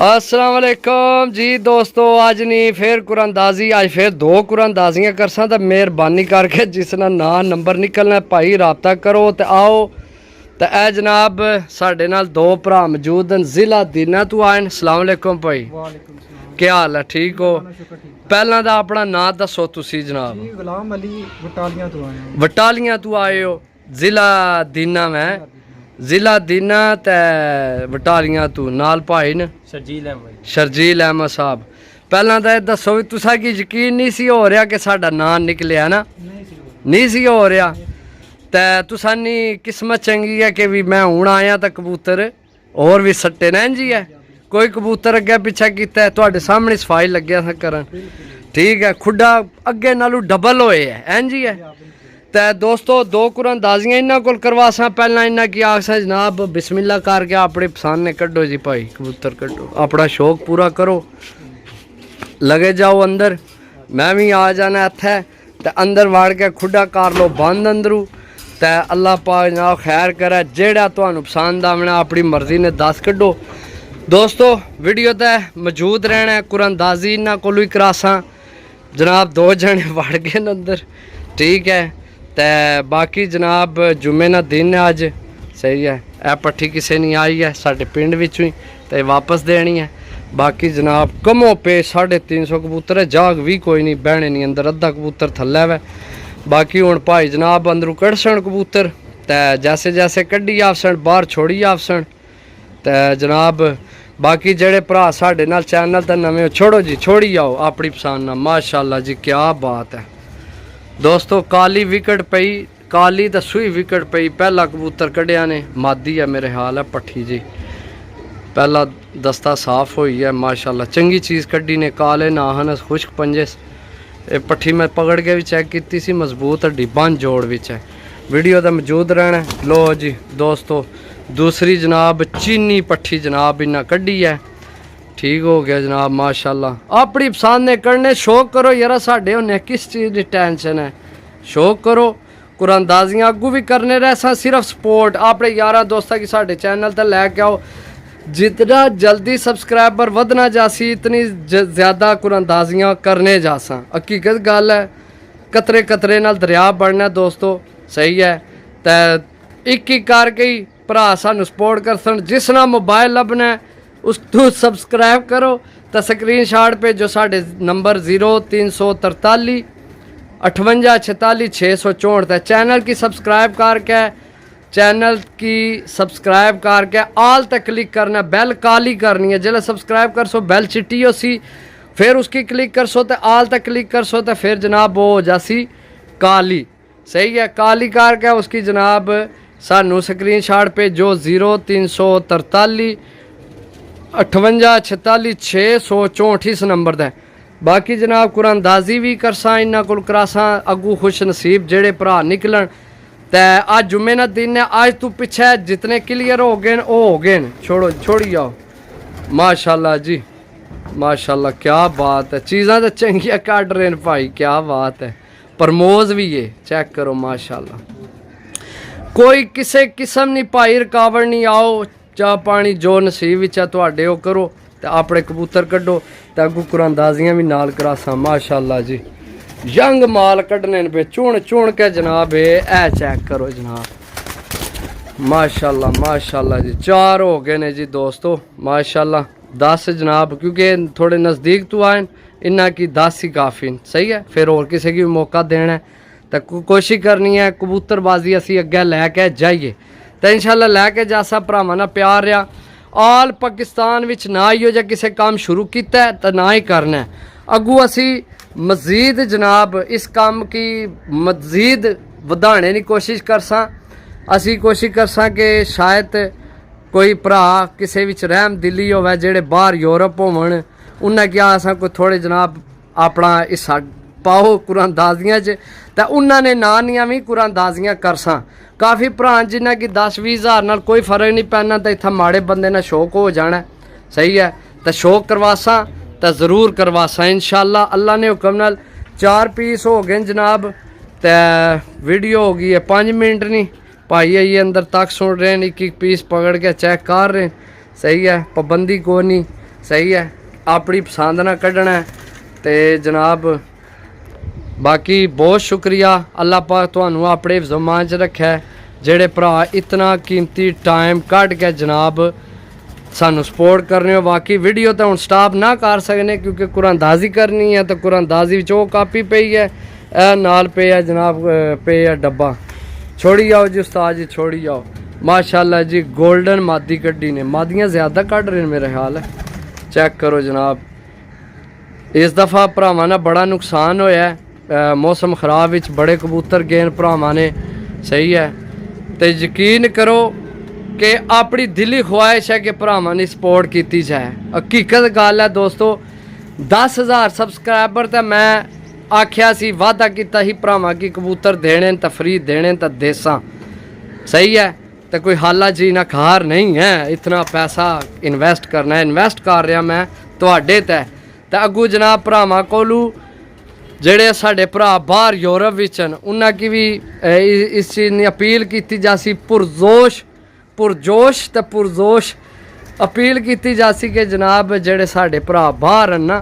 अस्सलाम वालेकुम जी दोस्तों, अज नहीं फिर कुरानदाजी, अज फिर दो कुरानदाजियां करसा तो मेहरबानी करके जिसना ना नंबर निकलना भाई रबता करो तो आओ। तो ए जनाब साढ़े नाल दो भरा मौजूद हैं, जिला दीना तो आए। अस्सलाम वालेकुम भाई, क्या हाल है? ठीक हो? पहला तो अपना नाम दसो तुसी जनाब। गुलाम अली बटालियां तो आए हो, जिला दीना में, जिला दीना ते बटालियां तू नाल भाई न शरजील अहमद साहब। पहला तो दसो भी तुसा की यकीन नहीं सी हो रहा कि साडा नाम निकलिया ना? नहीं सी हो रहा ते तुसानी किस्मत चंगी है कि भी मैं हूँ आया तो कबूतर और भी सट्टे न जी है। कोई कबूतर अगे पिछा किया तुहाडे सामने सफाई लग्या था करन, ठीक है। खुडा अगे नालू डबल होए है जी है। तो दोस्तों दो कुरानदाजियां इन्हों को करवासा। पहला इन्हें की आखसा जनाब बिस्मिल्ला करके अपने पसंद ने कड्डो जी भाई, कबूतर कड्डो, अपना शौक पूरा करो, लगे जाओ अंदर। मैं भी आ जाना इत्थे ते अंदर वाड़ के खुडा कर लो बंद अंदरू। तो अल्लाह पाक जनाब खैर करे, जेड़ा तुहानू पसंद आवना अपनी मर्जी ने दस कड्डो। दोस्तों वीडियो ते मौजूद रहना है, कुरानदाजी इन्हों को ही करासा जनाब। दो जने वड़ गए अंदर, ठीक है। तो बाकी जनाब जुम्मे ना दिन है अज, सही है। ए पट्ठी किसी नहीं आई है साढ़े पिंड विचों ही, तो वापस देनी है। बाकी जनाब कमो पे 350 कबूतर है, जाग भी कोई नहीं, बहने नहीं अंदर, अद्धा कबूतर थल्ले वै। बाकी हुण भाई जनाब अंदरों कढ़सन कबूतर, तो जैसे जैसे कड्डी आवसन बाहर छोड़ी आवसन। तो जनाब बाकी जेड़े भरा साढ़े नाल चैनल ते नवे छोड़ो जी, छोड़ी आओ अपनी पसंद नाल। माशाअल्लाह जी क्या बात है दोस्तों। काली विकेट पई, काली तो सूई विकेट पई। पहला कबूतर कढ़िया ने मादी है मेरे हाल है पट्ठी जी, पहला दस्ता साफ हुई है माशाल्लाह, चंगी चीज़ कड्डी ने। काले नाहन खुश्क पंजे, पट्ठी मैं पकड़ के भी चेक की सी, मजबूत हड्डी बंद जोड़ विच है। वीडियो तो मौजूद रहना। लो जी दोस्तों दूसरी जनाब चीनी पट्ठी जनाब इन्ना कड्डी है, ठीक हो गया जनाब माशाल्लाह। अपनी पसंद ने करने, शौक करो यार, साढ़े होने किस चीज़ की टेंशन है, शौक करो। कुरानदाजियां अगू भी करने रह, सिर्फ सपोर्ट अपने यार दोस्तों की साढ़े चैनल तक लैके आओ। जितना जल्दी सब्सक्राइबर वधना जासी इतनी ज़्यादा कुरानदाजियां करने जासा। हकीकत गल है, कतरे कतरे नाल दरिया बढ़ना दोस्तों, सही है। तो एक करके ही भरा सानू सपोर्ट कर सन। जिसना मोबाइल लभना है उस तू सब्सक्राइब करो, तो स्क्रीन शॉट भेजो साढ़े नंबर 0343 58 46 664। चैनल की सब्सक्राइब करके, चैनल की सब्सक्राइब करके आल तक क्लिक करना, बेल काली करनी है। जल्द सब्सक्राइब कर सो बेल चिट्टी हो सी, फिर उसकी क्लिक कर सो तो आल तक क्लिक कर सो, तो फिर जनाब वो हो जासी काली, सही है। काली करके उसकी जनाब सानू स्क्रीन शॉट भेजो 0343 58 46 664 इस नंबर दा। बाकी जनाब कुरानदाजी भी करसा इन्हों को करासा, अगू खुश नसीब जेड़े भरा निकलन। तो अज जुम्मे ना दिन है, अज तू पिछे जितने क्लियर हो गए वो हो गए, छोड़ो छोड़ी आओ। माशाल्लाह जी माशाल्लाह क्या बात है, चीज़ा तो चंगिया कट रहे हैं भाई, क्या बात है। प्रमोज भी है, चेक करो माशाल्लाह। कोई किसी किस्म नहीं भाई रुकावट नहीं, आओ चाह पानी जो नसीब विच है तुहाडे ओ करो, तो अपने कबूतर कड्डो, तो अगू कुरानदाजियां भी नाल करासा। माशाल्लाह जी यंग माल कड्ढने पे चुन चुन के जनाब, ए चेक करो जनाब माशाल्लाह माशाल्लाह जी। 4 हो गए ने जी दोस्तों माशाल्लाह, 10 जनाब क्योंकि थोड़े नज़दीक तो आए, इन्ना की 10 ही काफ़ी, सही है। फिर और किसी की भी मौका देना है, तो कोशिश करनी है कबूतरबाजी असी अगे लैके जाइए, तो इंशाल्लाह लैके जासा। भरावां नाल प्यार रहा, आल पाकिस्तान विच ना ही हो जा किसी काम शुरू किया है तो ना ही करना है। अगू असी मजीद जनाब इस काम की मजीद वधाने की कोशिश करसा। असी कोशिश करसा कि शायद कोई भरा किसी विच रहम दिली होवे जेड़े बाहर यूरोप होवन, उन्हें क्या असा कोई थोड़े जनाब अपना हिस्सा पाओ कुरानदाजियां च, तो उन्होंने नानियां भी कुरानदाजियां करसा। काफ़ी भरा जिन्हें कि 10-20 हज़ार नाल कोई फर्क नहीं पैना, तो इतना माड़े बंदे ने शौक हो जाना, सही है। तो शौक करवासा तो ज़रूर करवासा इंशाल्लाह, अल्लाह ने हुक्म नाल। 4 पीस हो गए जनाब, तो वीडियो हो गई है 5 मिनट नहीं, भाई आइए अंदर तक सुन रहे हैं, एक एक पीस पकड़ के चेक कर रहे हैं, सही है। पाबंदी को नहीं, सही है, अपनी पसंद ना कढ़ना है। तो जनाब बाकी बहुत शुक्रिया, अल्लाह पाक तुहानू अपने ज़मान च रखे, जेड़े भरा इतना कीमती टाइम कढ़ के जनाब सानू सपोर्ट करने हो। बाकी वीडियो तो हम स्टॉप ना कर सकने क्योंकि कुरानदाजी करनी है, तो कुरानदाजी वो कापी पई है, ए नाल पे है जनाब, पे है डब्बा। छोड़ी आओ जी उस्ताद जी, छोड़ी आओ। माशाल्लाह जी गोल्डन मादी कड्डी ने, मादियाँ ज़्यादा कढ़ रहे हैं मेरे ख्याल है। चेक करो जनाब, इस दफ़ा भरावां ना बड़ा नुकसान होया है, मौसम खराब विच बड़े कबूतर गए भरावां ने। सही है, तो यकीन करो कि अपनी दिली ख्वाहिश है कि भरावां ने सपोर्ट की जाए। हकीकत गल है दोस्तों, 10,000 सबसक्राइबर तो मैं आख्या सी, वादा किया ही भरावां की कबूतर देने तफरी देने तो देसा। सही है, तो कोई हाला जी ना खार नहीं है, इतना पैसा इन्वेस्ट करना है, इन्वेस्ट कर रहा मैं तुहाडे ते। तो अगू जनाब भरावां कोलू जेड़े साढ़े भरा बाहर यूरोप विच उन्हां की भी इस चीज़ की अपील की जासी, पुरजोश ते पुरजोश अपील की जासी कि जनाब जेड़े साढ़े भरा बाहर हैं ना,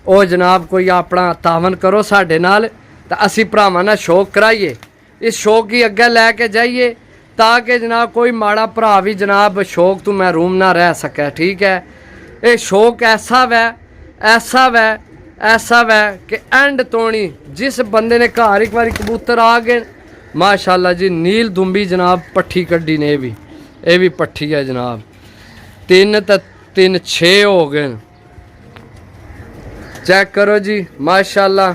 वो जनाब कोई अपना तावन करो साढ़े नाल, तो असी भरावां नाल शौक कराइए, इस शौक की अग्गे लैके जाइए, ताकि जनाब कोई माड़ा भरा भी जनाब शौक तो महरूम ना रह सके। ठीक है, ये शौक ऐसा वै कि एंड तोड़ी जिस बंदे ने घर एक बार कबूतर आ गए, माशाल्लाह जी नील दुंबी जनाब पट्ठी कड्डी ने, ये भी पट्ठी है जनाब, 3 ते 3 6 हो गए। चेक करो जी माशाल्लाह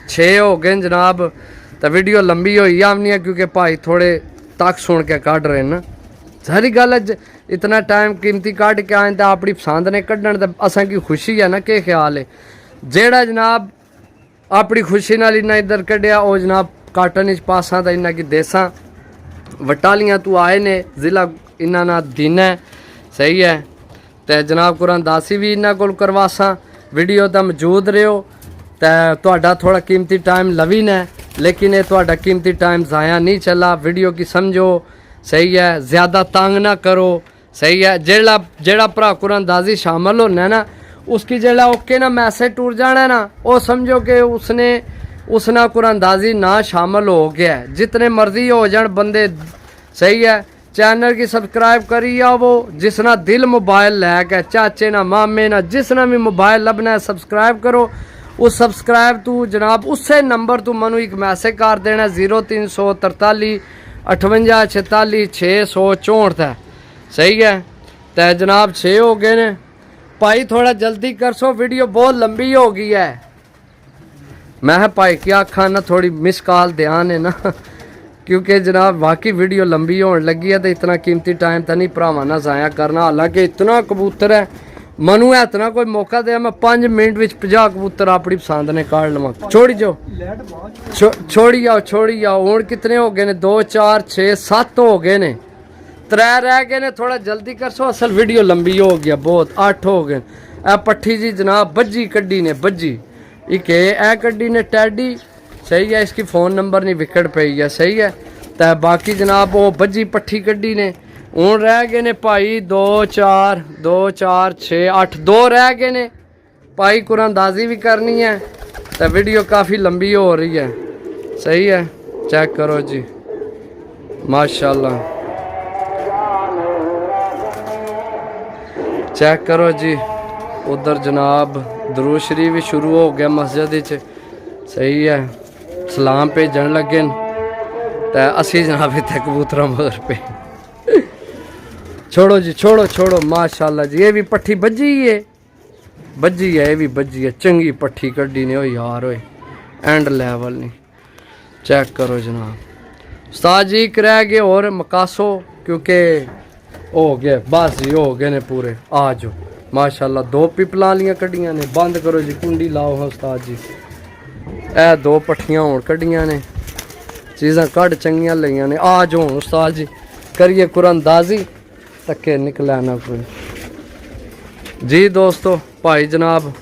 6 हो गए जनाब। तो वीडियो लंबी होई आनी है क्योंकि भाई थोड़े तक सुन के कढ़ रहे ना, सारी गल है, इतना टाइम कीमती कढ़ के आए तो अपनी पसंद ने कढ़न, तो असां की खुशी है ना, के ख्याल है जेड़ा जनाब अपनी खुशी नाल इन्ना इधर कढ़िया, वो जनाब काटन च पासा तो इन्ना की देसा। वटालियां तू आए ने, जिला इन्ना ना दिन है। सही है, तो जनाब कुरानदासी भी इन्ना कोल करवासा, वीडियो तो मौजूद रहो, तो तुहाडा थोड़ा कीमती टाइम लवी ने, लेकिन ये तुहाडा कीमती टाइम ज़ाया नहीं चला, वीडियो की समझो। सही है, ज़्यादा तंग ना करो। सही है, जेड़ा भरा कुरानदाजी शामिल होना ना, उसकी जेड़ा ओके ना मैसेज टूर जाना ना, वो समझो कि उसना कुरानदाजी ना शामिल हो गया है। जितने मर्जी हो जान बंदे, सही है, चैनल की सब्सक्राइब करी आवो, जिसना दिल मोबाइल लैके, चाचे ना मामे ना जिसना भी मोबाइल लभना है सब्सक्राइब करो। उस सब्सक्राइब तू जनाब उससे नंबर तू मनु एक मैसेज कर देना 0343 58 46 664 है। सही है, तो जनाब 6 हो गए ने भाई, थोड़ा जल्दी कर सो, वीडियो बहुत लंबी हो गई है। मैं भाई क्या आखा ना, थोड़ी मिस कॉल ध्यान है ना क्योंकि जनाब वाकई वीडियो लंबी होने लगी है, तो इतना कीमती टाइम तो नहीं भरावां ना ज़ाया करना। हालांकि इतना कबूतर है, मनु है इतना कोई मौका दे मैं 5 मिनट में 50 कबूतर अपनी पसंद ने काट लवा। छोड़ी जाओ, छोड़ी आओ। हूँ कितने हो गए ने, 2 4 6 7 हो गए ने, 3 रह गए ने, थोड़ा जल्दी कर सो, असल वीडियो लंबी हो गया बहुत, 8 हो गए। ए पट्ठी जी जनाब बज्जी कड्डी ने, बज्जी एक ए कड्डी ने टैडी। सही है, इसकी फ़ोन नंबर नहीं विकट पई है। सही है, तो बाकी जनाब वो बज्जी पट्ठी कड्डी ने। हूँ रह गए ने भाई 2 4 6 8 2 रह गए ने भाई, कुरानदाजी भी करनी है, तो वीडियो काफ़ी लंबी हो रही है। सही है, चेक करो जी माशाल्लाह, चेक करो जी। उधर जनाब दरूद शरीफ भी शुरू हो गया मस्जिद च। सही है, सलाम भेजन लगे तो असी जनाब इतने कबूतरा मगर पे छोड़ो जी, छोड़ो माशाल्लाह जी। ये भी पट्ठी बज्जी है, ये भी बज्जी है, चंगी पट्ठी कड्डी ने हो यार, होए एंड लेवल नहीं। चेक करो जनाब, उस्ताद जी रह गए और मकासो, क्योंकि हो गए बस जी, हो गए ने पूरे। आ जाओ माशाल्लाह, 2 पिपलां वालियां कड्डियां ने। बंद करो जी, कुंडी लाओ हाँ उस्ताद जी। ए 2 पट्ठियां होण कड्डियां ने, चीज़ां कड़ चंगियां लईयां ने। आ जाओ उस्ताद जी, करिए कुरानदाजी, तके निकला ना कोई जी। दोस्तों भाई जनाब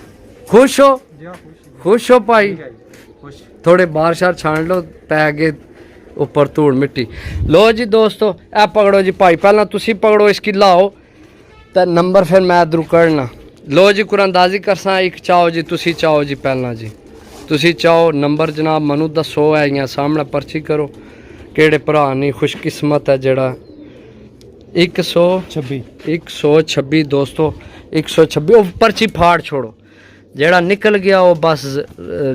खुश हो भाई, थोड़े बाहर शार छान लो, पै गए ऊपर धूड़ मिट्टी। लो जी दोस्तों, ए पकड़ो जी भाई, पहला तुसी पकड़ो, इसकी लाओ तो नंबर फिर मैं इधरों कढ़ना। लो जी कुरानदाजी करसा एक चाओ जी तुसी चाओ जी पहला जी तुसी चाओ नंबर जनाब मनु दसो है या सामने पर्ची करो केड़े भरा नहीं खुशकिस्मत है जड़ा 126 दोस्तों 126 वो पर्ची फाड़ छोड़ो जेड़ा निकल गया वो बस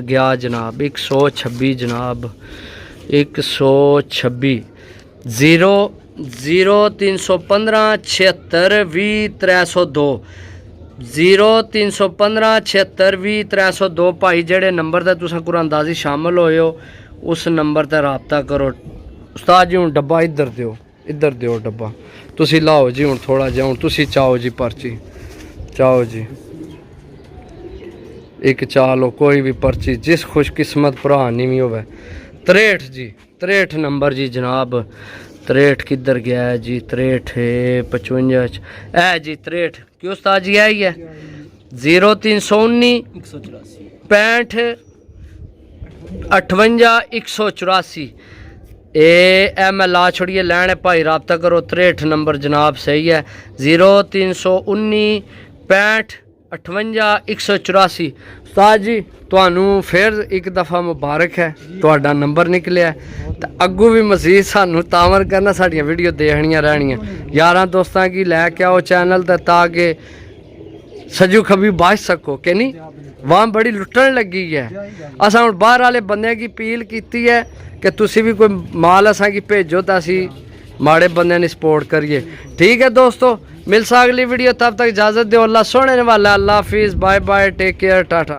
गया जनाब 126 जनाब 126 0 0 315 76 20 302 0 315 76 20 302 भाई जेड़े नंबर ते तुसां कुरानदाजी शामिल होए हो उस नंबर ते राबता करो। उस्ताद जी हूँ डब्बा इधर दियो डब्बा तुसी लाओ जी हूँ थोड़ा जिहा हूँ तुसी चाओ जी पर्ची चाओ जी एक चा लो कोई भी पर्ची जिस खुशकिस्मत भरा नहीं भी होवे 63 जी 63 नंबर जी जनाब 63 किधर गया है जी 63 है 55 है जी 63 क्यों उस्ताद जी है ही है 0 319 65 58 184 ए मैं ला छोड़िए लैने भाई राबता करो 63 नंबर जनाब सही है 0 319 65 58 184 उस्ताद जी ਤੁਹਾਨੂੰ ਫਿਰ ਇੱਕ ਦਫਾ ਮੁਬਾਰਕ ਹੈ ਤੁਹਾਡਾ ਨੰਬਰ ਨਿਕਲਿਆ ਤੇ ਅੱਗੋਂ ਵੀ ਮਜ਼ੀਦ ਸਾਨੂੰ ਤਾਮਰ ਕਰਨਾ ਸਾਡੀਆਂ ਵੀਡੀਓ ਦੇਖਣੀਆਂ ਰਹਿਣੀਆਂ ਯਾਰਾਂ ਦੋਸਤਾਂ ਕੀ ਲੈ ਕੇ ਆਓ ਚੈਨਲ ਤੇ ਤਾਂ ਕਿ ਸਜੂ ਖਬੀ ਬਚ ਸਕੋ ਕਿ ਨਹੀਂ ਵਾਂ ਬੜੀ ਲੁੱਟਣ ਲੱਗੀ ਹੈ ਅਸਾਂ ਹੁਣ ਬਾਹਰ ਵਾਲੇ ਬੰਦਿਆਂ ਕੀ ਅਪੀਲ ਕੀਤੀ ਹੈ ਕਿ ਤੁਸੀਂ ਵੀ ਕੋਈ ਮਾਲ ਅਸਾਂ ਕੀ ਭੇਜੋ ਤਾਂ ਅਸੀਂ माड़े बंदे ने सपोर्ट करिए। ठीक है दोस्तों मिल सा अगली वीडियो तब तक इजाज़त दो। अल्लाह सोने वाला अल्लाह हाफिज़ bye bye take care Tata.